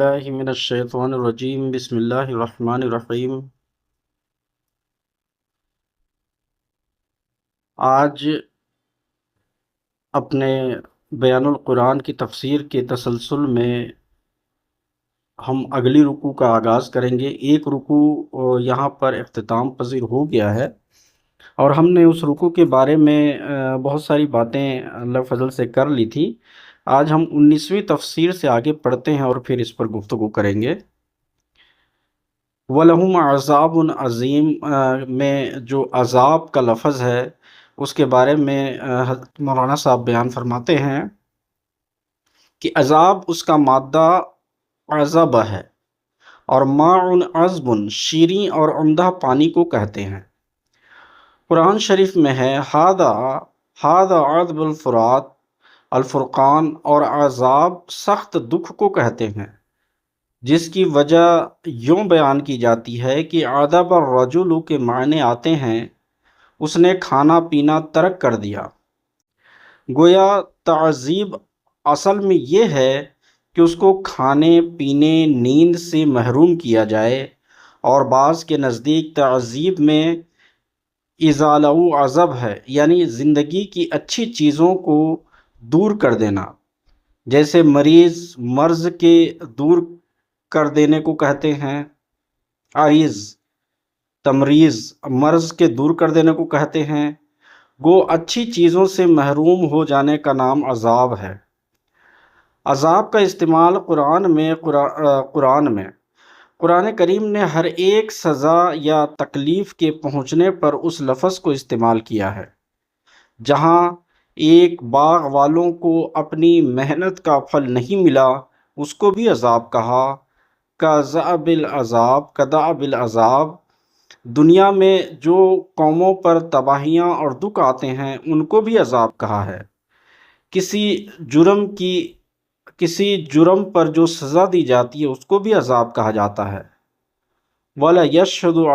باللہ من الشیطان الرجیم بسم اللہ الرحمن الرحیم۔ آج اپنے بیان القرآن کی تفسیر کے تسلسل میں ہم اگلی رکوع کا آغاز کریں گے۔ ایک رکوع یہاں پر اختتام پذیر ہو گیا ہے اور ہم نے اس رکوع کے بارے میں بہت ساری باتیں اللہ فضل سے کر لی تھی۔ آج ہم 19ویں تفسیر سے آگے پڑھتے ہیں اور پھر اس پر گفتگو کریں گے۔ وَلَهُمْ عَذَابٌ عَظِيمٌ میں جو عذاب کا لفظ ہے اس کے بارے میں حضرت مولانا صاحب بیان فرماتے ہیں کہ عذاب اس کا مادہ عذب ہے اور ماء عذب شیریں اور عمدہ پانی کو کہتے ہیں۔ قرآن شریف میں ہے ہذا عذب الفرات الفرقان، اور عذاب سخت دکھ کو کہتے ہیں، جس کی وجہ یوں بیان کی جاتی ہے کہ عذب الرجل کے معنی آتے ہیں اس نے کھانا پینا ترک کر دیا۔ گویا تعذیب اصل میں یہ ہے کہ اس کو کھانے پینے نیند سے محروم کیا جائے، اور بعض کے نزدیک تعذیب میں ازالہ عذب ہے، یعنی زندگی کی اچھی چیزوں کو دور کر دینا، جیسے مریض مرض کے دور کر دینے کو کہتے ہیں، عریض تمریض مرض کے دور کر دینے کو کہتے ہیں۔ گو اچھی چیزوں سے محروم ہو جانے کا نام عذاب ہے۔ عذاب کا استعمال قرآن کریم نے ہر ایک سزا یا تکلیف کے پہنچنے پر اس لفظ کو استعمال کیا ہے۔ جہاں ایک باغ والوں کو اپنی محنت کا پھل نہیں ملا، اس کو بھی عذاب کہا۔ کذاب العذاب، دنیا میں جو قوموں پر تباہیاں اور دکھ آتے ہیں ان کو بھی عذاب کہا ہے۔ کسی جرم پر جو سزا دی جاتی ہے اس کو بھی عذاب کہا جاتا ہے۔ وَلَا يَشْهَدُ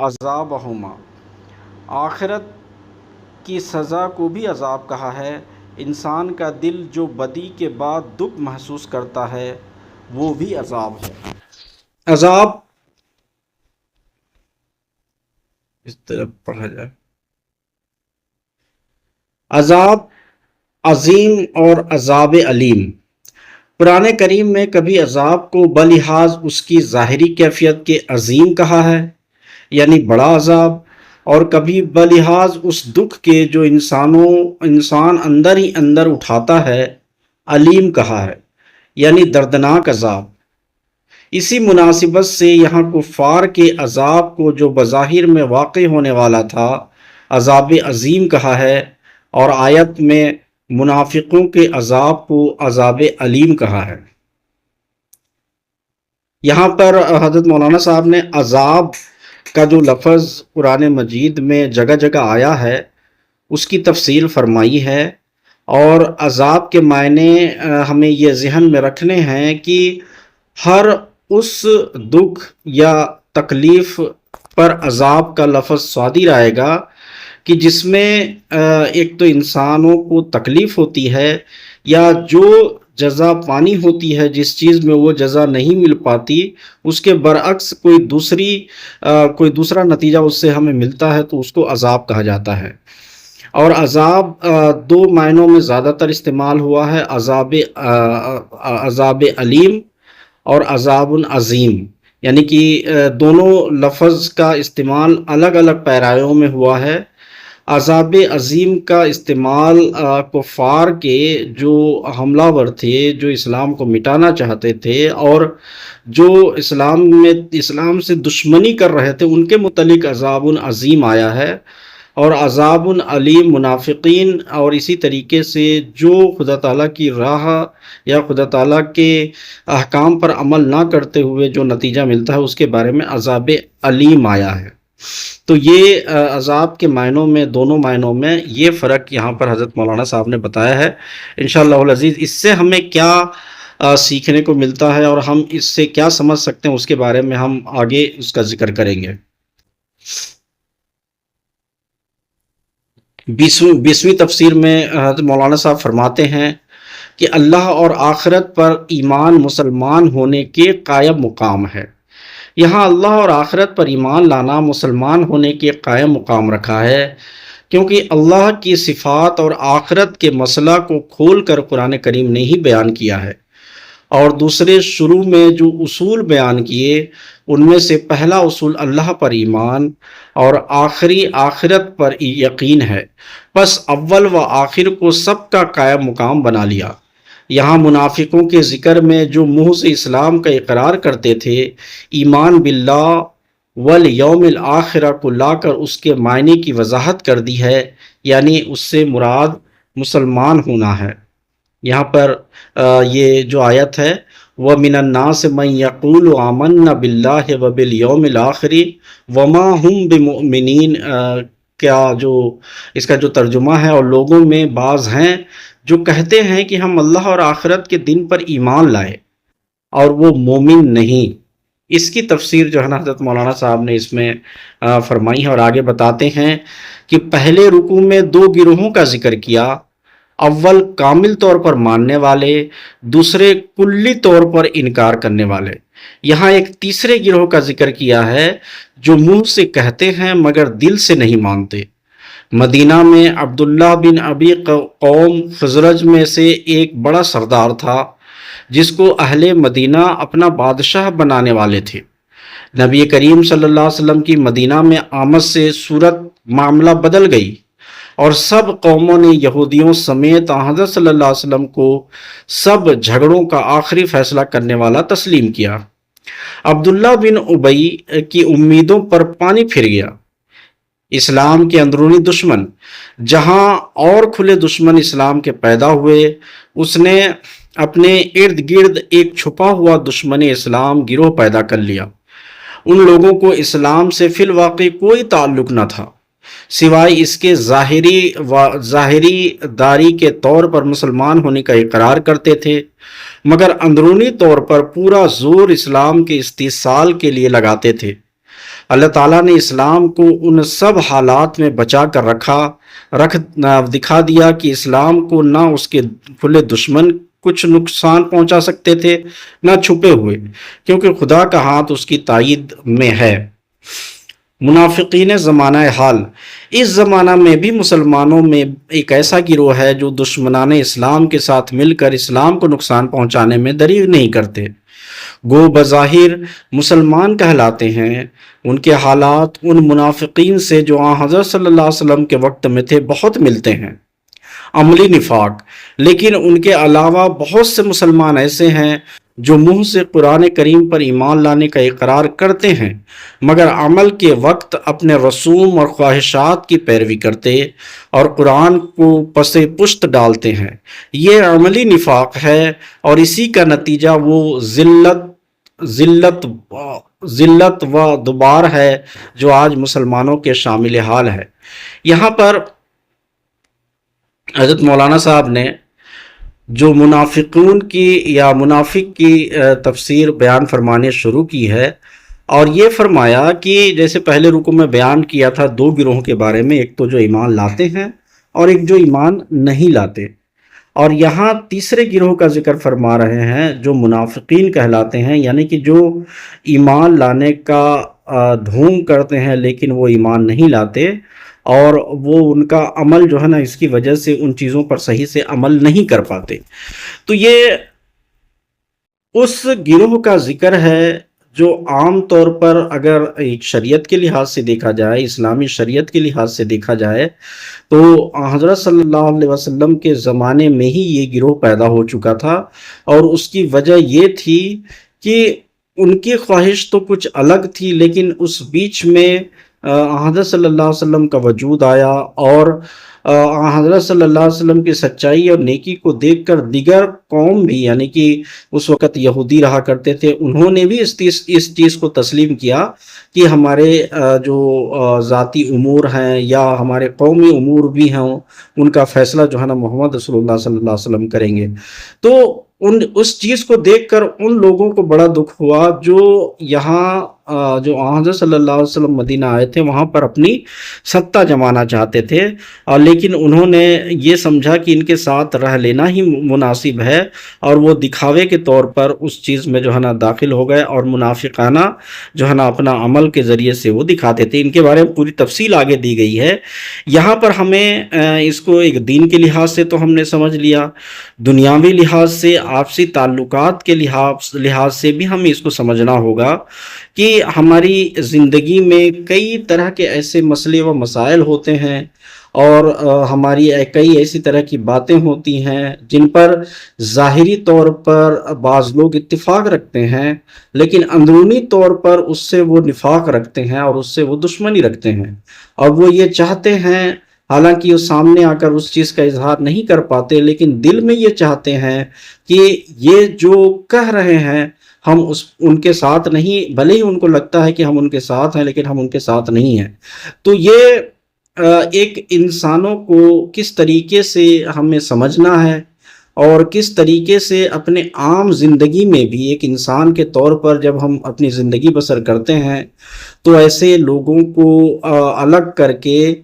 عَذَابَهُمَا، آخرت کی سزا کو بھی عذاب کہا ہے۔ انسان کا دل جو بدی کے بعد دکھ محسوس کرتا ہے وہ بھی عذاب ہے۔ عذاب اس طرح پڑھا جائے، عذاب عظیم اور عذاب علیم۔ قرآن کریم میں کبھی عذاب کو بلحاظ اس کی ظاہری کیفیت کے عظیم کہا ہے، یعنی بڑا عذاب، اور کبھی بلحاظ اس دکھ کے جو انسان اندر ہی اندر اٹھاتا ہے علیم کہا ہے، یعنی دردناک عذاب۔ اسی مناسبت سے یہاں کفار کے عذاب کو جو بظاہر میں واقع ہونے والا تھا عذاب عظیم کہا ہے، اور آیت میں منافقوں کے عذاب کو عذاب علیم کہا ہے۔ یہاں پر حضرت مولانا صاحب نے عذاب کا جو لفظ قرآن مجید میں جگہ جگہ آیا ہے اس کی تفصیل فرمائی ہے، اور عذاب کے معنی ہمیں یہ ذہن میں رکھنے ہیں کہ ہر اس دکھ یا تکلیف پر عذاب کا لفظ صادر آئے گا کہ جس میں ایک تو انسانوں کو تکلیف ہوتی ہے، یا جو جزا پانی ہوتی ہے جس چیز میں وہ جزا نہیں مل پاتی اس کے برعکس کوئی دوسرا نتیجہ اس سے ہمیں ملتا ہے تو اس کو عذاب کہا جاتا ہے۔ اور عذاب دو معنوں میں زیادہ تر استعمال ہوا ہے، عذاب علیم اور عذاب عظیم، یعنی کہ دونوں لفظ کا استعمال الگ الگ پیرایوں میں ہوا ہے۔ عذاب عظیم کا استعمال کفار کے جو حملہ ور تھے، جو اسلام کو مٹانا چاہتے تھے اور جو اسلام سے دشمنی کر رہے تھے، ان کے متعلق عذاب عظیم آیا ہے۔ اور عذاب علیم منافقین اور اسی طریقے سے جو خدا تعالیٰ کی راہ یا خدا تعالیٰ کے احکام پر عمل نہ کرتے ہوئے جو نتیجہ ملتا ہے اس کے بارے میں عذاب علیم آیا ہے۔ تو یہ عذاب کے معنوں میں، دونوں معنوں میں یہ فرق یہاں پر حضرت مولانا صاحب نے بتایا ہے۔ انشاءاللہ العزیز اس سے ہمیں کیا سیکھنے کو ملتا ہے اور ہم اس سے کیا سمجھ سکتے ہیں اس کے بارے میں ہم آگے اس کا ذکر کریں گے۔ 20ویں تفسیر میں حضرت مولانا صاحب فرماتے ہیں کہ اللہ اور آخرت پر ایمان مسلمان ہونے کے قائم مقام ہے۔ یہاں اللہ اور آخرت پر ایمان لانا مسلمان ہونے کے قائم مقام رکھا ہے، کیونکہ اللہ کی صفات اور آخرت کے مسئلہ کو کھول کر قرآن کریم نے ہی بیان کیا ہے، اور دوسرے شروع میں جو اصول بیان کیے ان میں سے پہلا اصول اللہ پر ایمان اور آخری آخرت پر یقین ہے، بس اول و آخر کو سب کا قائم مقام بنا لیا۔ یہاں منافقوں کے ذکر میں جو منہ سے اسلام کا اقرار کرتے تھے، ایمان باللہ والیوم الآخرہ کو لا کر اس کے معنی کی وضاحت کر دی ہے، یعنی اس سے مراد مسلمان ہونا ہے۔ یہاں پر یہ جو آیت ہے، وَمِنَ النَّاسِ مَن يَقُولُ آمَنَّا بِاللَّهِ وَبِالْيَوْمِ الْآخِرِ وَمَا هُمْ بِمُؤْمِنِينَ، کیا جو اس کا جو ترجمہ ہے، اور لوگوں میں بعض ہیں جو کہتے ہیں کہ ہم اللہ اور آخرت کے دن پر ایمان لائے اور وہ مومن نہیں۔ اس کی تفسیر جو ہے نا حضرت مولانا صاحب نے اس میں فرمائی ہے، اور آگے بتاتے ہیں کہ پہلے رکوع میں دو گروہوں کا ذکر کیا، اول کامل طور پر ماننے والے، دوسرے کلی طور پر انکار کرنے والے۔ یہاں ایک تیسرے گروہ کا ذکر کیا ہے جو منہ سے کہتے ہیں مگر دل سے نہیں مانتے۔ مدینہ میں عبداللہ بن ابی قوم خزرج میں سے ایک بڑا سردار تھا جس کو اہل مدینہ اپنا بادشاہ بنانے والے تھے۔ نبی کریم صلی اللہ علیہ وسلم کی مدینہ میں آمد سے صورت معاملہ بدل گئی، اور سب قوموں نے یہودیوں سمیت حضرت صلی اللہ علیہ وسلم کو سب جھگڑوں کا آخری فیصلہ کرنے والا تسلیم کیا۔ عبداللہ بن ابی کی امیدوں پر پانی پھر گیا۔ اسلام کے اندرونی دشمن، جہاں اور کھلے دشمن اسلام کے پیدا ہوئے، اس نے اپنے ارد گرد ایک چھپا ہوا دشمن اسلام گروہ پیدا کر لیا۔ ان لوگوں کو اسلام سے فی الواقع کوئی تعلق نہ تھا، سوائے اس کے ظاہری داری کے طور پر مسلمان ہونے کا اقرار کرتے تھے، مگر اندرونی طور پر پورا زور اسلام کے استحصال کے لیے لگاتے تھے۔ اللہ تعالیٰ نے اسلام کو ان سب حالات میں بچا کر دکھا دیا کہ اسلام کو نہ اس کے کھلے دشمن کچھ نقصان پہنچا سکتے تھے، نہ چھپے ہوئے، کیونکہ خدا کا ہاتھ اس کی تائید میں ہے۔ منافقین زمانہ حال، اس زمانہ میں بھی مسلمانوں میں ایک ایسا گروہ ہے جو دشمنان اسلام کے ساتھ مل کر اسلام کو نقصان پہنچانے میں دریغ نہیں کرتے۔ گو بظاہر مسلمان کہلاتے ہیں، ان کے حالات ان منافقین سے جو حضرت صلی اللہ علیہ وسلم کے وقت میں تھے بہت ملتے ہیں، عملی نفاق۔ لیکن ان کے علاوہ بہت سے مسلمان ایسے ہیں جو منہ سے قرآن کریم پر ایمان لانے کا اقرار کرتے ہیں، مگر عمل کے وقت اپنے رسوم اور خواہشات کی پیروی کرتے اور قرآن کو پس پشت ڈالتے ہیں۔ یہ عملی نفاق ہے، اور اسی کا نتیجہ وہ ذلت و دبار ہے جو آج مسلمانوں کے شامل حال ہے۔ یہاں پر حضرت مولانا صاحب نے جو منافقون کی یا منافق کی تفسیر بیان فرمانے شروع کی ہے، اور یہ فرمایا کہ جیسے پہلے رکوع میں بیان کیا تھا دو گروہوں کے بارے میں، ایک تو جو ایمان لاتے ہیں اور ایک جو ایمان نہیں لاتے، اور یہاں تیسرے گروہ کا ذکر فرما رہے ہیں جو منافقین کہلاتے ہیں، یعنی کہ جو ایمان لانے کا ڈھونگ کرتے ہیں لیکن وہ ایمان نہیں لاتے، اور وہ ان کا عمل جو ہے نا اس کی وجہ سے ان چیزوں پر صحیح سے عمل نہیں کر پاتے۔ تو یہ اس گروہ کا ذکر ہے جو عام طور پر اگر ایک شریعت کے لحاظ سے دیکھا جائے، اسلامی شریعت کے لحاظ سے دیکھا جائے، تو حضرت صلی اللہ علیہ وسلم کے زمانے میں ہی یہ گروہ پیدا ہو چکا تھا، اور اس کی وجہ یہ تھی کہ ان کی خواہش تو کچھ الگ تھی، لیکن اس بیچ میں حضرت صلی اللہ علیہ وسلم کا وجود آیا، اور حضرت صلی اللہ علیہ وسلم کی سچائی اور نیکی کو دیکھ کر دیگر قوم بھی، یعنی کہ اس وقت یہودی رہا کرتے تھے، انہوں نے بھی اس چیز کو تسلیم کیا کہ ہمارے جو ذاتی امور ہیں یا ہمارے قومی امور بھی ہیں، ان کا فیصلہ جو ہے نا محمد رسول اللہ صلی اللہ علیہ وسلم کریں گے۔ تو اس چیز کو دیکھ کر ان لوگوں کو بڑا دکھ ہوا جو یہاں جو حضرت صلی اللہ علیہ وسلم مدینہ آئے تھے وہاں پر اپنی سطح جمانا چاہتے تھے، اور لیکن انہوں نے یہ سمجھا کہ ان کے ساتھ رہ لینا ہی مناسب ہے، اور وہ دکھاوے کے طور پر اس چیز میں جو ہے نا داخل ہو گئے، اور منافقانہ جو ہے نا اپنا عمل کے ذریعے سے وہ دکھاتے تھے۔ ان کے بارے میں پوری تفصیل آگے دی گئی ہے۔ یہاں پر ہمیں اس کو ایک دین کے لحاظ سے تو ہم نے سمجھ لیا، دنیاوی لحاظ سے، آپسی تعلقات کے لحاظ سے بھی ہمیں اس کو سمجھنا ہوگا کہ ہماری زندگی میں کئی طرح کے ایسے مسئلے و مسائل ہوتے ہیں، اور ہماری کئی ایسی طرح کی باتیں ہوتی ہیں جن پر ظاہری طور پر بعض لوگ اتفاق رکھتے ہیں، لیکن اندرونی طور پر اس سے وہ نفاق رکھتے ہیں اور اس سے وہ دشمنی رکھتے ہیں، اور وہ یہ چاہتے ہیں، حالانکہ وہ سامنے آ کر اس چیز کا اظہار نہیں کر پاتے، لیکن دل میں یہ چاہتے ہیں کہ یہ جو کہہ رہے ہیں ہم ان کے ساتھ نہیں، بھلے ہی ان کو لگتا ہے کہ ہم ان کے ساتھ ہیں لیکن ہم ان کے ساتھ نہیں ہیں۔ تو یہ ایک انسانوں کو کس طریقے سے ہمیں سمجھنا ہے، اور کس طریقے سے اپنے عام زندگی میں بھی ایک انسان کے طور پر جب ہم اپنی زندگی بسر کرتے ہیں تو ایسے لوگوں کو الگ کر کے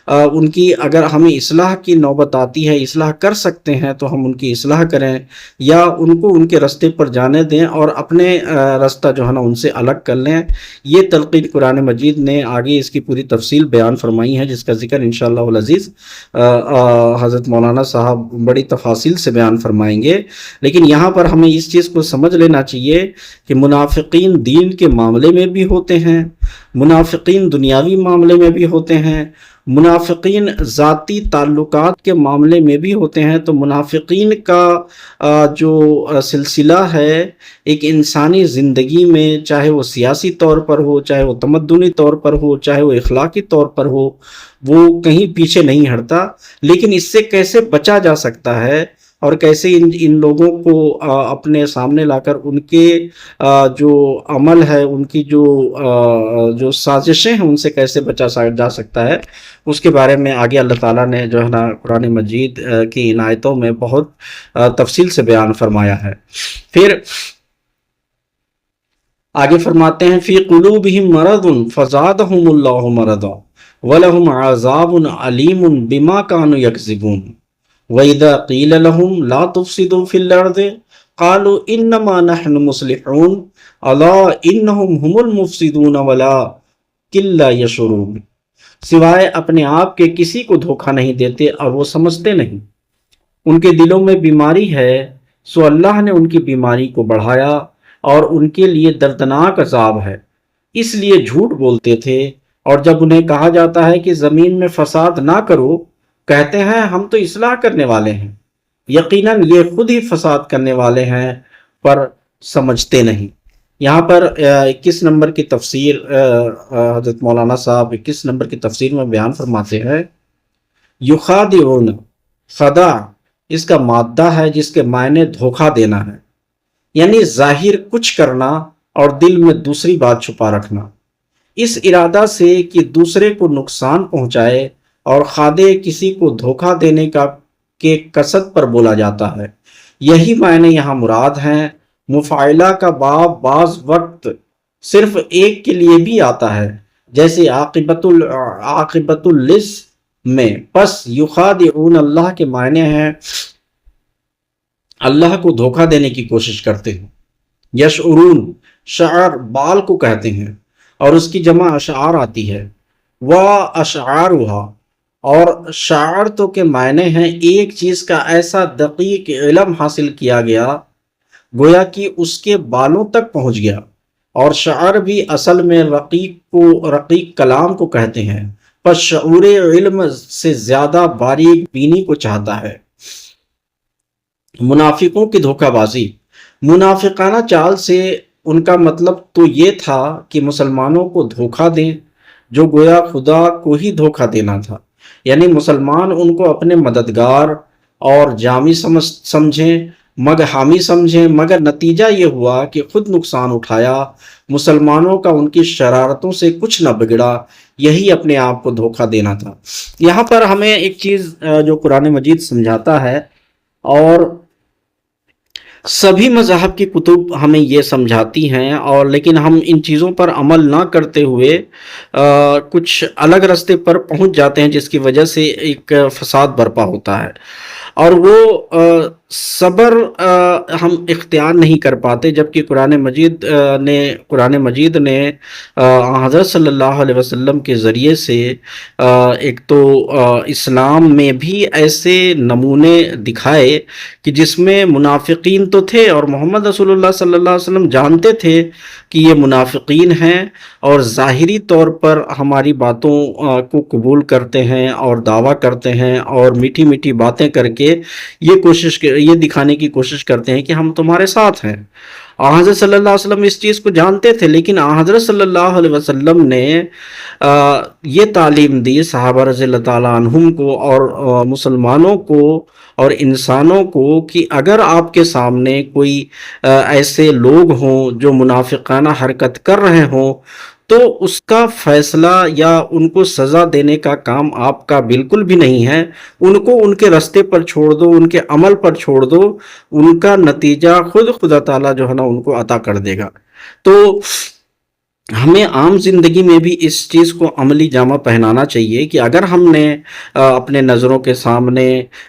ان کی اگر ہمیں اصلاح کی نوبت آتی ہے، اصلاح کر سکتے ہیں تو ہم ان کی اصلاح کریں، یا ان کو ان کے راستے پر جانے دیں اور اپنے راستہ جو ہے نا ان سے الگ کر لیں۔ یہ تلقین قرآن مجید نے آگے اس کی پوری تفصیل بیان فرمائی ہے، جس کا ذکر انشاءاللہ العزیز حضرت مولانا صاحب بڑی تفاصیل سے بیان فرمائیں گے۔ لیکن یہاں پر ہمیں اس چیز کو سمجھ لینا چاہیے کہ منافقین دین کے معاملے میں بھی ہوتے ہیں، منافقین دنیاوی معاملے میں بھی ہوتے ہیں، منافقین ذاتی تعلقات کے معاملے میں بھی ہوتے ہیں۔ تو منافقین کا جو سلسلہ ہے ایک انسانی زندگی میں، چاہے وہ سیاسی طور پر ہو، چاہے وہ تمدنی طور پر ہو، چاہے وہ اخلاقی طور پر ہو، وہ کہیں پیچھے نہیں ہٹتا۔ لیکن اس سے کیسے بچا جا سکتا ہے، اور کیسے ان لوگوں کو اپنے سامنے لا کر ان کے جو عمل ہے، ان کی جو سازشیں ہیں، ان سے کیسے بچا جا سکتا ہے، اس کے بارے میں آگے اللہ تعالیٰ نے جو ہے نا قرآن مجید کی ان آیتوں میں بہت تفصیل سے بیان فرمایا ہے۔ پھر آگے فرماتے ہیں فی قلوبہم مرض فزادہم اللہ مرضا ولہم عذاب علیم بما كانوا یکذبون وَإِذَا قِيلَ لَهُمْ لَا تُفْسِدُوا فِي الْأَرْضِ قَالُوا إِنَّمَا نَحْنُ مُصْلِحُونَ أَلَا إِنَّهُمْ هُمُ الْمُفْسِدُونَ وَلَٰكِن لَّا يَشْعُرُونَ۔ سوائے اپنے آپ کے کسی کو دھوکہ نہیں دیتے اور وہ سمجھتے نہیں۔ ان کے دلوں میں بیماری ہے، سو اللہ نے ان کی بیماری کو بڑھایا اور ان کے لیے دردناک عذاب ہے، اس لیے جھوٹ بولتے تھے۔ اور جب انہیں کہا جاتا ہے کہ زمین میں فساد نہ کرو، کہتے ہیں ہم تو اصلاح کرنے والے ہیں، یقیناً یہ خود ہی فساد کرنے والے ہیں پر سمجھتے نہیں۔ یہاں پر 21 نمبر کی تفسیر حضرت مولانا صاحب 21 نمبر کی تفسیر میں بیان فرماتے ہیں، یخادعون، خدا اس کا مادہ ہے جس کے معنی دھوکہ دینا ہے، یعنی ظاہر کچھ کرنا اور دل میں دوسری بات چھپا رکھنا، اس ارادہ سے کہ دوسرے کو نقصان پہنچائے، اور خادع کسی کو دھوکہ دینے کا کے قصد پر بولا جاتا ہے۔ یہی معنی یہاں مراد ہیں۔ مفاعلہ کا باب بعض وقت صرف ایک کے لیے بھی آتا ہے، جیسے عاقبت اللص میں۔ پس یخادعون اللہ کے معنی ہیں اللہ کو دھوکہ دینے کی کوشش کرتے ہیں۔ یشعرون، شعر بال کو کہتے ہیں اور اس کی جمع اشعار آتی ہے، واشعارها، اور شعر تو کے معنی ہیں ایک چیز کا ایسا دقیق علم حاصل کیا گیا گویا کہ اس کے بالوں تک پہنچ گیا۔ اور شعر بھی اصل میں رقیق کلام کو کہتے ہیں، پس شعور علم سے زیادہ باریک بینی کو چاہتا ہے۔ منافقوں کی دھوکہ بازی، منافقانہ چال سے ان کا مطلب تو یہ تھا کہ مسلمانوں کو دھوکہ دیں، جو گویا خدا کو ہی دھوکہ دینا تھا، یعنی مسلمان ان کو اپنے مددگار اور جامی سمجھیں، مگر حامی سمجھیں، مگر نتیجہ یہ ہوا کہ خود نقصان اٹھایا۔ مسلمانوں کا ان کی شرارتوں سے کچھ نہ بگڑا، یہی اپنے آپ کو دھوکہ دینا تھا۔ یہاں پر ہمیں ایک چیز جو قرآن مجید سمجھاتا ہے، اور سبھی مذاہب کی کتب ہمیں یہ سمجھاتی ہیں، اور لیکن ہم ان چیزوں پر عمل نہ کرتے ہوئے کچھ الگ راستے پر پہنچ جاتے ہیں، جس کی وجہ سے ایک فساد برپا ہوتا ہے، اور وہ صبر ہم اختیار نہیں کر پاتے، جبکہ قرآن مجید نے حضرت صلی اللہ علیہ وسلم کے ذریعے سے ایک تو اسلام میں بھی ایسے نمونے دکھائے کہ جس میں منافقین تو تھے، اور محمد رسول اللہ صلی اللہ علیہ وسلم جانتے تھے کہ یہ منافقین ہیں، اور ظاہری طور پر ہماری باتوں کو قبول کرتے ہیں اور دعویٰ کرتے ہیں، اور میٹھی میٹھی باتیں کر کے یہ دکھانے کی کوشش کرتے ہیں کہ ہم تمہارے ساتھ ہیں۔ حضرت صلی اللہ علیہ وسلم اس چیز کو جانتے تھے، لیکن حضرت صلی اللہ علیہ وسلم نے یہ تعلیم دی صحابہ رضی اللہ تعالیٰ عنہم کو اور مسلمانوں کو اور انسانوں کو کہ اگر آپ کے سامنے کوئی ایسے لوگ ہوں جو منافقانہ حرکت کر رہے ہوں، تو اس کا فیصلہ یا ان کو سزا دینے کا کام آپ کا بالکل بھی نہیں ہے۔ ان کو ان کے رستے پر چھوڑ دو، ان کے عمل پر چھوڑ دو، ان کا نتیجہ خود خدا تعالیٰ جو ہے نا ان کو عطا کر دے گا۔ تو ہمیں عام زندگی میں بھی اس چیز کو عملی جامہ پہنانا چاہیے کہ اگر ہم نے اپنے نظروں کے سامنے،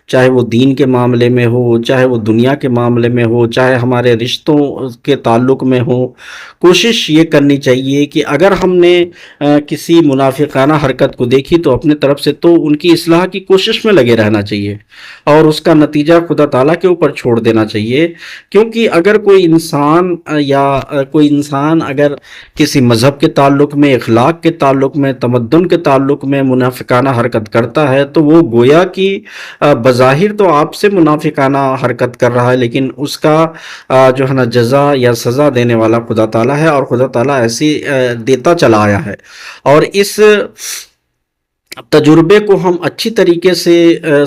چاہے وہ دین کے معاملے میں ہو، چاہے وہ دنیا کے معاملے میں ہو، چاہے ہمارے رشتوں کے تعلق میں ہو، کوشش یہ کرنی چاہیے کہ اگر ہم نے کسی منافقانہ حرکت کو دیکھی تو اپنے طرف سے تو ان کی اصلاح کی کوشش میں لگے رہنا چاہیے، اور اس کا نتیجہ خدا تعالیٰ کے اوپر چھوڑ دینا چاہیے۔ کیونکہ اگر کوئی انسان اگر کسی مذہب کے تعلق میں، اخلاق کے تعلق میں، تمدن کے تعلق میں منافقانہ حرکت کرتا ہے، تو وہ گویا کہ بظاہر تو آپ سے منافقانہ حرکت کر رہا ہے، لیکن اس کا جو ہے نا جزا یا سزا دینے والا خدا تعالیٰ ہے، اور خدا تعالیٰ ایسی دیتا چلا آیا ہے۔ اور اس تجربے کو ہم اچھی طریقے سے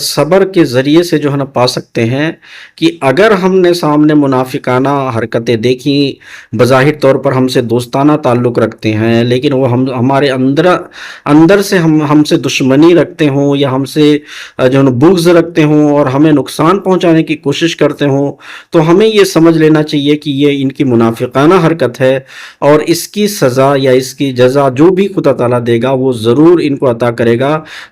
صبر کے ذریعے سے جو ہے نا پا سکتے ہیں کہ اگر ہم نے سامنے منافقانہ حرکتیں دیکھی، بظاہر طور پر ہم سے دوستانہ تعلق رکھتے ہیں، لیکن وہ ہمارے اندر سے ہم سے دشمنی رکھتے ہوں، یا ہم سے جو ہے نا بغض رکھتے ہوں، اور ہمیں نقصان پہنچانے کی کوشش کرتے ہوں، تو ہمیں یہ سمجھ لینا چاہیے کہ یہ ان کی منافقانہ حرکت ہے، اور اس کی سزا یا اس کی جزا جو بھی خدا تعالیٰ دے گا وہ ضرور ان کو عطا کرے گا۔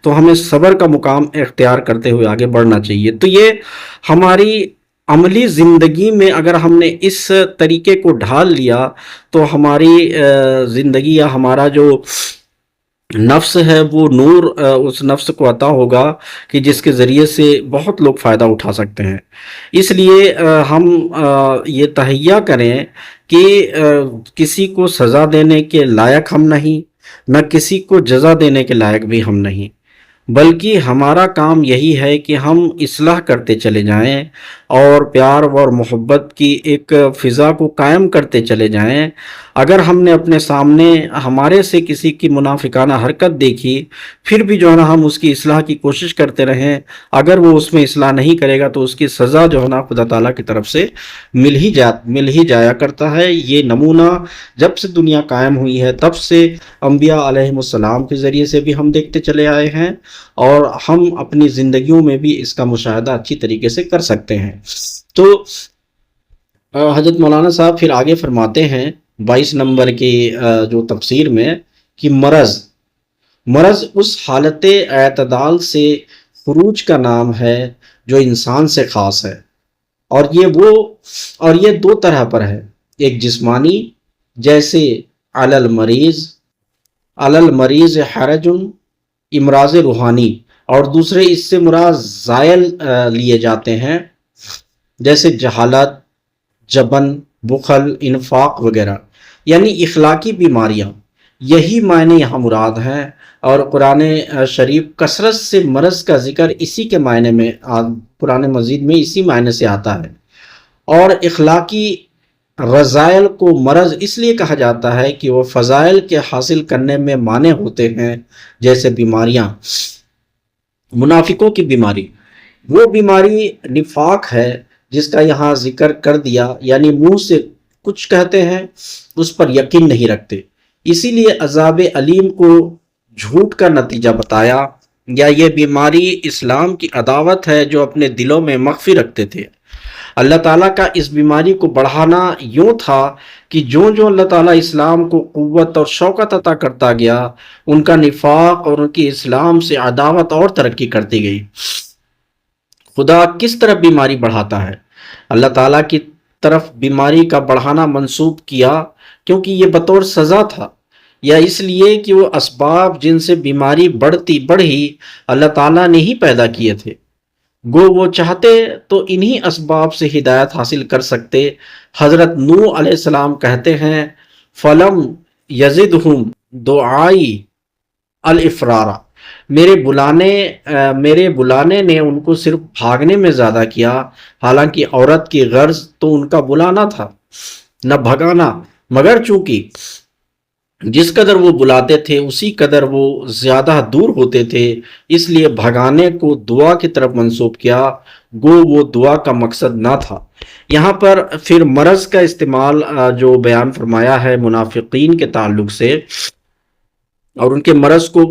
تو ہمیں صبر کا مقام اختیار کرتے ہوئے آگے بڑھنا چاہیے۔ تو یہ ہماری عملی زندگی میں اگر ہم نے اس طریقے کو ڈھال لیا تو ہماری زندگی یا ہمارا جو نفس ہے وہ نور اس نفس کو عطا ہوگا کہ جس کے ذریعے سے بہت لوگ فائدہ اٹھا سکتے ہیں۔ اس لیے ہم یہ تہیہ کریں کہ کسی کو سزا دینے کے لائق ہم نہیں، نہ کسی کو جزا دینے کے لائق بھی ہم نہیں، بلکہ ہمارا کام یہی ہے کہ ہم اصلاح کرتے چلے جائیں، اور پیار اور محبت کی ایک فضا کو قائم کرتے چلے جائیں۔ اگر ہم نے اپنے سامنے ہمارے سے کسی کی منافقانہ حرکت دیکھی، پھر بھی جو ہے نا ہم اس کی اصلاح کی کوشش کرتے اگر وہ اس میں اصلاح نہیں کرے گا تو اس کی سزا جو ہے نا خدا تعالیٰ کی طرف سے مل ہی جایا کرتا ہے۔ یہ نمونہ جب سے دنیا قائم ہوئی ہے تب سے انبیاء علیہ السلام کے ذریعے سے بھی ہم دیکھتے چلے آئے ہیں، اور ہم اپنی زندگیوں میں بھی اس کا مشاہدہ اچھی طریقے سے کر سکتے ہیں۔ تو حضرت مولانا صاحب پھر آگے فرماتے ہیں 22 نمبر کی جو تفسیر میں کہ مرض اس حالت اعتدال سے خروج کا نام ہے جو انسان سے خاص ہے، اور یہ دو طرح پر ہے، ایک جسمانی جیسے علی المریض حرج، امراض روحانی، اور دوسرے اس سے مراد زائل لیے جاتے ہیں جیسے جہالت، جبن، بخل، انفاق وغیرہ، یعنی اخلاقی بیماریاں، یہی معنی یہاں مراد ہیں۔ اور قرآن شریف کثرت سے مرض کا ذکر اسی کے معنی میں قرآن مجید میں اسی معنی سے آتا ہے، اور اخلاقی رذائل کو مرض اس لیے کہا جاتا ہے کہ وہ فضائل کے حاصل کرنے میں مانع ہوتے ہیں، جیسے بیماریاں، منافقوں کی بیماری، وہ بیماری نفاق ہے جس کا یہاں ذکر کر دیا، یعنی منہ سے کچھ کہتے ہیں اس پر یقین نہیں رکھتے، اسی لیے عذاب علیم کو جھوٹ کا نتیجہ بتایا، یا یہ بیماری اسلام کی عداوت ہے جو اپنے دلوں میں مخفی رکھتے تھے۔ اللہ تعالیٰ کا اس بیماری کو بڑھانا یوں تھا کہ جو جو اللہ تعالیٰ اسلام کو قوت اور شوکت عطا کرتا گیا، ان کا نفاق اور ان کی اسلام سے عداوت اور ترقی کرتی گئی۔ خدا کس طرف بیماری بڑھاتا ہے؟ اللہ تعالیٰ کی طرف بیماری کا بڑھانا منسوب کیا کیونکہ یہ بطور سزا تھا، یا اس لیے کہ وہ اسباب جن سے بیماری بڑھی اللہ تعالیٰ نے ہی پیدا کیے تھے؟ گو وہ چاہتے تو انہی اسباب سے ہدایت حاصل کر سکتے۔ حضرت نوح علیہ السلام کہتے ہیں فلم یزدہم دعائی الافرارا، میرے بلانے نے ان کو صرف بھاگنے میں زیادہ کیا، حالانکہ عورت کی غرض تو ان کا بلانا تھا نہ بھگانا، مگر چونکہ جس قدر وہ بلاتے تھے اسی قدر وہ زیادہ دور ہوتے تھے، اس لیے بھگانے کو دعا کی طرف منسوب کیا، گو وہ دعا کا مقصد نہ تھا۔ یہاں پر پھر مرض کا استعمال جو بیان فرمایا ہے منافقین کے تعلق سے، اور ان کے مرض کو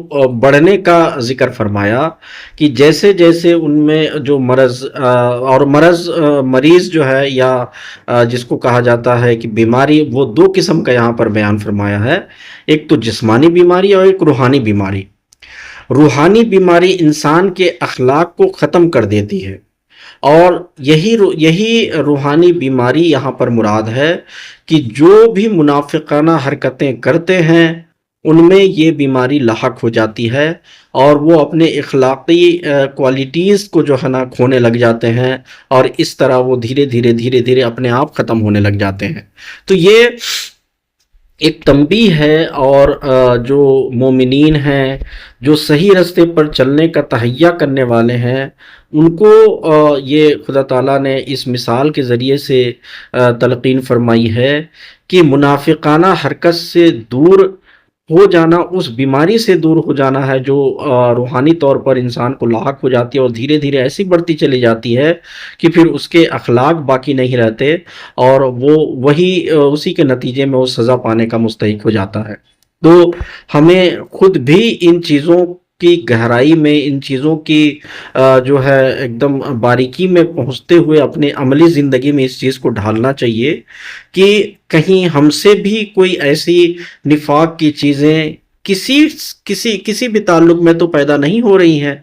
بڑھنے کا ذکر فرمایا کہ جیسے جیسے ان میں جو مریض جو ہے یا جس کو کہا جاتا ہے کہ بیماری، وہ دو قسم کا یہاں پر بیان فرمایا ہے، ایک تو جسمانی بیماری اور ایک روحانی بیماری۔ روحانی بیماری انسان کے اخلاق کو ختم کر دیتی ہے، اور یہی روحانی بیماری یہاں پر مراد ہے کہ جو بھی منافقانہ حرکتیں کرتے ہیں ان میں یہ بیماری لاحق ہو جاتی ہے، اور وہ اپنے اخلاقی کوالٹیز کو جو ہے نا کھونے لگ جاتے ہیں، اور اس طرح وہ دھیرے دھیرے اپنے آپ ختم ہونے لگ جاتے ہیں۔ تو یہ ایک تنبیہ ہے، اور جو مومنین ہیں، جو صحیح راستے پر چلنے کا تہیہ کرنے والے ہیں، ان کو یہ خدا تعالیٰ نے اس مثال کے ذریعے سے تلقین فرمائی ہے کہ منافقانہ حرکت سے دور ہو جانا، اس بیماری سے دور ہو جانا ہے جو روحانی طور پر انسان کو لاحق ہو جاتی ہے، اور دھیرے دھیرے ایسی بڑھتی چلی جاتی ہے کہ پھر اس کے اخلاق باقی نہیں رہتے، اور وہ اسی کے نتیجے میں وہ سزا پانے کا مستحق ہو جاتا ہے۔ تو ہمیں خود بھی ان چیزوں کی گہرائی میں، ان چیزوں کی جو ہے ایک دم باریکی میں پہنچتے ہوئے اپنے عملی زندگی میں اس چیز کو ڈھالنا چاہیے کہ کہیں ہم سے بھی کوئی ایسی نفاق کی چیزیں کسی بھی تعلق میں تو پیدا نہیں ہو رہی ہیں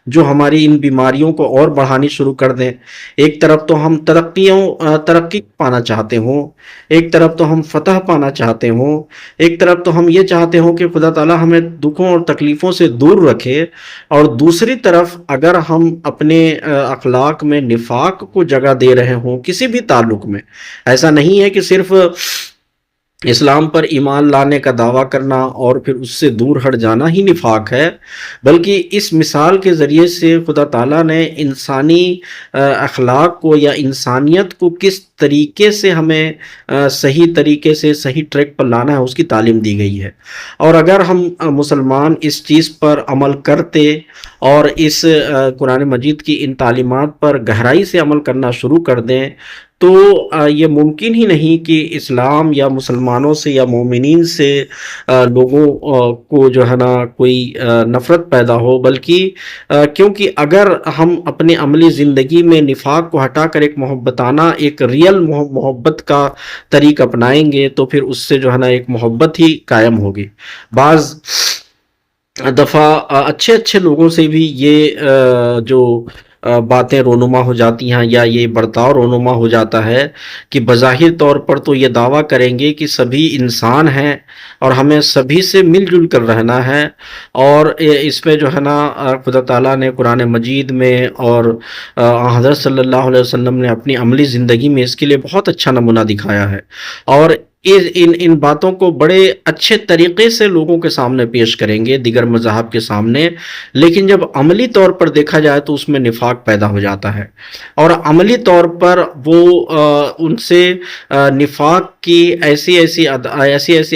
جو ہماری ان بیماریوں کو اور بڑھانی شروع کر دیں۔ ایک طرف تو ہم ترقی پانا چاہتے ہوں، ایک طرف تو ہم فتح پانا چاہتے ہوں، ایک طرف تو ہم یہ چاہتے ہوں کہ خدا تعالیٰ ہمیں دکھوں اور تکلیفوں سے دور رکھے، اور دوسری طرف اگر ہم اپنے اخلاق میں نفاق کو جگہ دے رہے ہوں کسی بھی تعلق میں، ایسا نہیں ہے کہ صرف اسلام پر ایمان لانے کا دعویٰ کرنا اور پھر اس سے دور ہٹ جانا ہی نفاق ہے، بلکہ اس مثال کے ذریعے سے خدا تعالیٰ نے انسانی اخلاق کو یا انسانیت کو کس طریقے سے ہمیں صحیح طریقے سے صحیح ٹریک پر لانا ہے اس کی تعلیم دی گئی ہے۔ اور اگر ہم مسلمان اس چیز پر عمل کرتے اور اس قرآن مجید کی ان تعلیمات پر گہرائی سے عمل کرنا شروع کر دیں، تو یہ ممکن ہی نہیں کہ اسلام یا مسلمانوں سے یا مومنین سے لوگوں کو جو ہے نا کوئی نفرت پیدا ہو، بلکہ کیونکہ اگر ہم اپنے عملی زندگی میں نفاق کو ہٹا کر ایک محبتانہ، ایک ریئل محبت کا طریق اپنائیں گے تو پھر اس سے جو ہے نا ایک محبت ہی قائم ہوگی۔ بعض دفعہ اچھے لوگوں سے بھی یہ جو باتیں رونما ہو جاتی ہیں یا یہ برتاؤ رونما ہو جاتا ہے کہ بظاہر طور پر تو یہ دعویٰ کریں گے کہ سبھی انسان ہیں اور ہمیں سبھی سے مل جل کر رہنا ہے، اور اس میں جو ہے نا خدا تعالیٰ نے قرآن مجید میں اور حضرت صلی اللہ علیہ وسلم نے اپنی عملی زندگی میں اس کے لیے بہت اچھا نمونہ دکھایا ہے، اور ان باتوں کو بڑے اچھے طریقے سے لوگوں کے سامنے پیش کریں گے، دیگر مذاہب کے سامنے، لیکن جب عملی طور پر دیکھا جائے تو اس میں نفاق پیدا ہو جاتا ہے، اور عملی طور پر وہ ان سے نفاق کی ایسی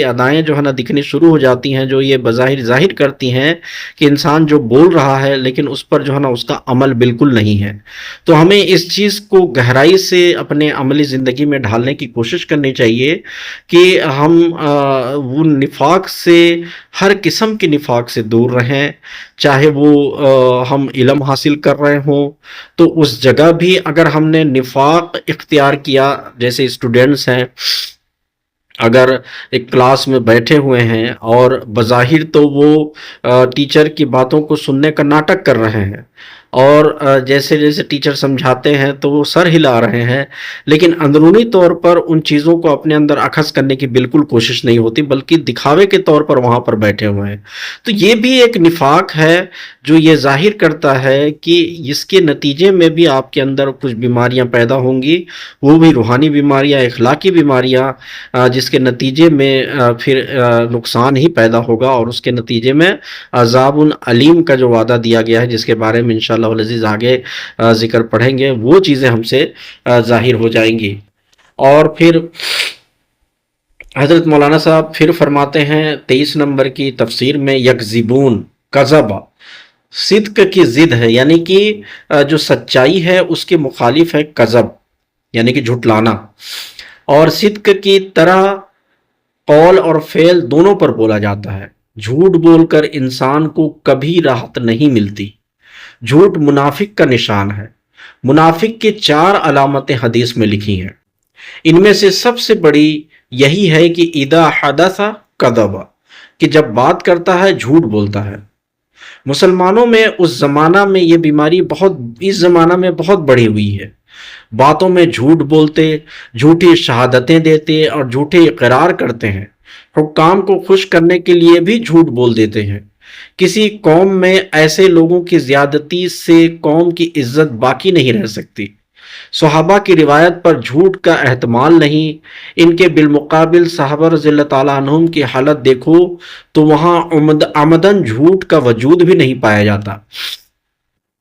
ادائیں جو ہے نا دکھنی شروع ہو جاتی ہیں، جو یہ بظاہر ظاہر کرتی ہیں کہ انسان جو بول رہا ہے لیکن اس پر جو ہے نا اس کا عمل بالکل نہیں ہے۔ تو ہمیں اس چیز کو گہرائی سے اپنے عملی زندگی میں ڈھالنے کی کوشش کرنی چاہیے کہ ہم وہ نفاق سے، ہر قسم کے نفاق سے دور رہیں، چاہے وہ ہم علم حاصل کر رہے ہوں تو اس جگہ بھی اگر ہم نے نفاق اختیار کیا، جیسے اسٹوڈنٹس ہیں اگر ایک کلاس میں بیٹھے ہوئے ہیں اور بظاہر تو وہ ٹیچر کی باتوں کو سننے کا ناٹک کر رہے ہیں، اور جیسے جیسے ٹیچر سمجھاتے ہیں تو وہ سر ہلا رہے ہیں، لیکن اندرونی طور پر ان چیزوں کو اپنے اندر اخذ کرنے کی بالکل کوشش نہیں ہوتی، بلکہ دکھاوے کے طور پر وہاں پر بیٹھے ہوئے ہیں، تو یہ بھی ایک نفاق ہے جو یہ ظاہر کرتا ہے کہ اس کے نتیجے میں بھی آپ کے اندر کچھ بیماریاں پیدا ہوں گی، وہ بھی روحانی بیماریاں، اخلاقی بیماریاں، جس کے نتیجے میں پھر نقصان ہی پیدا ہوگا، اور اس کے نتیجے میں عذاب علیم کا جو وعدہ دیا گیا ہے، جس کے بارے میں انشاءاللہ العزیز آگے ذکر پڑھیں گے، وہ چیزیں ہم سے ظاہر ہو جائیں گی۔ اور پھر حضرت مولانا صاحب پھر فرماتے ہیں 23 نمبر کی تفسیر میں، یکذبون، کذب صدق کی ضد ہے، یعنی کہ جو سچائی ہے اس کے مخالف ہے کذب، یعنی کہ جھٹلانا، اور صدق کی طرح قول اور فعل دونوں پر بولا جاتا ہے، جھوٹ بول کر انسان کو کبھی راحت نہیں ملتی، جھوٹ منافق کا نشان ہے۔ منافق کی 4 علامتیں حدیث میں لکھی ہیں، ان میں سے سب سے بڑی یہی ہے کہ اذا حدث کذب، کہ جب بات کرتا ہے جھوٹ بولتا ہے۔ مسلمانوں میں اس زمانہ میں یہ بیماری اس زمانہ میں بہت بڑھی ہوئی ہے، باتوں میں جھوٹ بولتے، جھوٹی شہادتیں دیتے اور جھوٹے اقرار کرتے ہیں، حکام کو خوش کرنے کے لیے بھی جھوٹ بول دیتے ہیں۔ کسی قوم میں ایسے لوگوں کی زیادتی سے قوم کی عزت باقی نہیں رہ سکتی۔ صحابہ کی روایت پر جھوٹ کا احتمال نہیں، ان کے بالمقابل صحابہ رضی اللہ تعالیٰ عنہم کی حالت دیکھو تو وہاں عمدن جھوٹ کا وجود بھی نہیں پایا جاتا،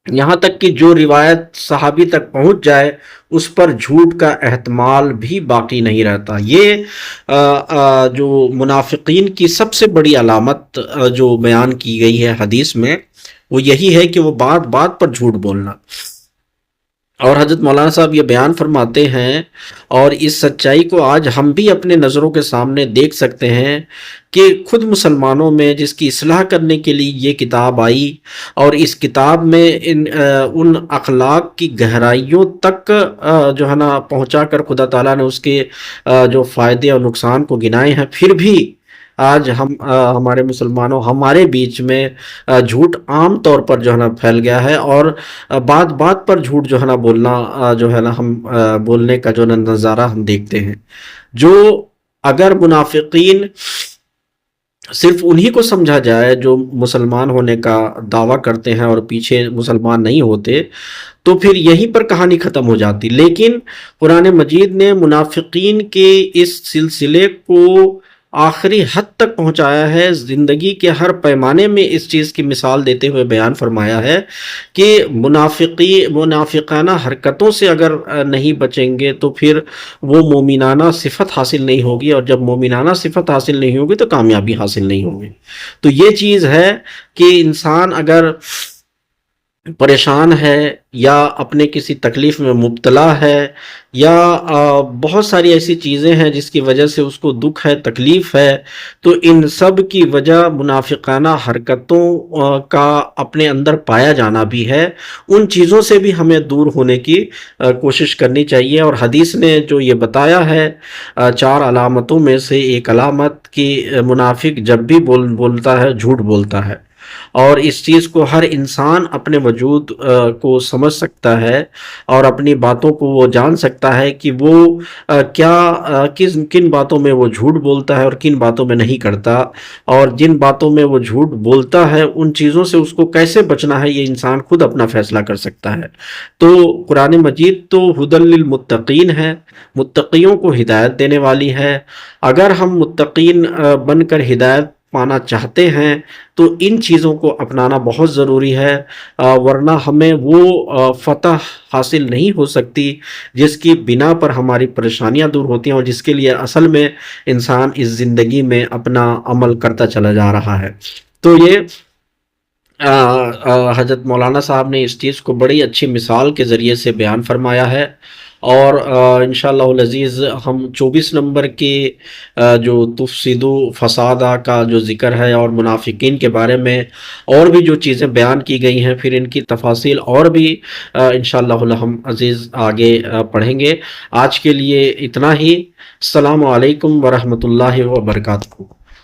یہاں تک کہ جو روایت صحابی تک پہنچ جائے اس پر جھوٹ کا احتمال بھی باقی نہیں رہتا۔ یہ جو منافقین کی سب سے بڑی علامت جو بیان کی گئی ہے حدیث میں، وہ یہی ہے کہ وہ بات بات پر جھوٹ بولنا۔ اور حضرت مولانا صاحب یہ بیان فرماتے ہیں، اور اس سچائی کو آج ہم بھی اپنے نظروں کے سامنے دیکھ سکتے ہیں کہ خود مسلمانوں میں جس کی اصلاح کرنے کے لیے یہ کتاب آئی، اور اس کتاب میں ان اخلاق کی گہرائیوں تک جو ہے نا پہنچا کر خدا تعالیٰ نے اس کے جو فائدے اور نقصان کو گنائے ہیں، پھر بھی آج ہمارے مسلمانوں، ہمارے بیچ میں جھوٹ عام طور پر جو ہے نا پھیل گیا ہے، اور بات بات پر جھوٹ جو ہے نا بولنا جو ہے نا ہم بولنے کا جو نظارہ ہم دیکھتے ہیں۔ جو اگر منافقین صرف انہی کو سمجھا جائے جو مسلمان ہونے کا دعویٰ کرتے ہیں اور پیچھے مسلمان نہیں ہوتے، تو پھر یہیں پر کہانی ختم ہو جاتی، لیکن قرآن مجید نے منافقین کے اس سلسلے کو آخری حد تک پہنچایا ہے، زندگی کے ہر پیمانے میں اس چیز کی مثال دیتے ہوئے بیان فرمایا ہے کہ منافقانہ حرکتوں سے اگر نہیں بچیں گے تو پھر وہ مومنانہ صفت حاصل نہیں ہوگی، اور جب مومنانہ صفت حاصل نہیں ہوگی تو کامیابی حاصل نہیں ہوگی۔ تو یہ چیز ہے کہ انسان اگر پریشان ہے یا اپنے کسی تکلیف میں مبتلا ہے، یا بہت ساری ایسی چیزیں ہیں جس کی وجہ سے اس کو دکھ ہے، تکلیف ہے، تو ان سب کی وجہ منافقانہ حرکتوں کا اپنے اندر پایا جانا بھی ہے۔ ان چیزوں سے بھی ہمیں دور ہونے کی کوشش کرنی چاہیے، اور حدیث نے جو یہ بتایا ہے 4 علامتوں میں سے ایک علامت کہ منافق جب بھی بولتا ہے جھوٹ بولتا ہے، اور اس چیز کو ہر انسان اپنے وجود کو سمجھ سکتا ہے، اور اپنی باتوں کو وہ جان سکتا ہے کہ وہ کن باتوں میں وہ جھوٹ بولتا ہے اور کن باتوں میں نہیں کرتا، اور جن باتوں میں وہ جھوٹ بولتا ہے ان چیزوں سے اس کو کیسے بچنا ہے یہ انسان خود اپنا فیصلہ کر سکتا ہے۔ تو قرآن مجید تو ھدی للمتقین ہے، متقیوں کو ہدایت دینے والی ہے۔ اگر ہم متقین بن کر ہدایت پانا چاہتے ہیں تو ان چیزوں کو اپنانا بہت ضروری ہے، ورنہ ہمیں وہ فتح حاصل نہیں ہو سکتی جس کی بنا پر ہماری پریشانیاں دور ہوتی ہیں، اور جس کے لیے اصل میں انسان اس زندگی میں اپنا عمل کرتا چلا جا رہا ہے۔ تو یہ حضرت مولانا صاحب نے اس چیز کو بڑی اچھی مثال کے ذریعے سے بیان فرمایا ہے، اور انشاءاللہ العزیز ہم 24 نمبر کے جو تفسدو فسادہ کا جو ذکر ہے اور منافقین کے بارے میں اور بھی جو چیزیں بیان کی گئی ہیں، پھر ان کی تفاصیل اور بھی انشاءاللہ ہم عزیز آگے پڑھیں گے۔ آج کے لیے اتنا ہی۔ السلام علیکم ورحمۃ اللہ وبرکاتہ۔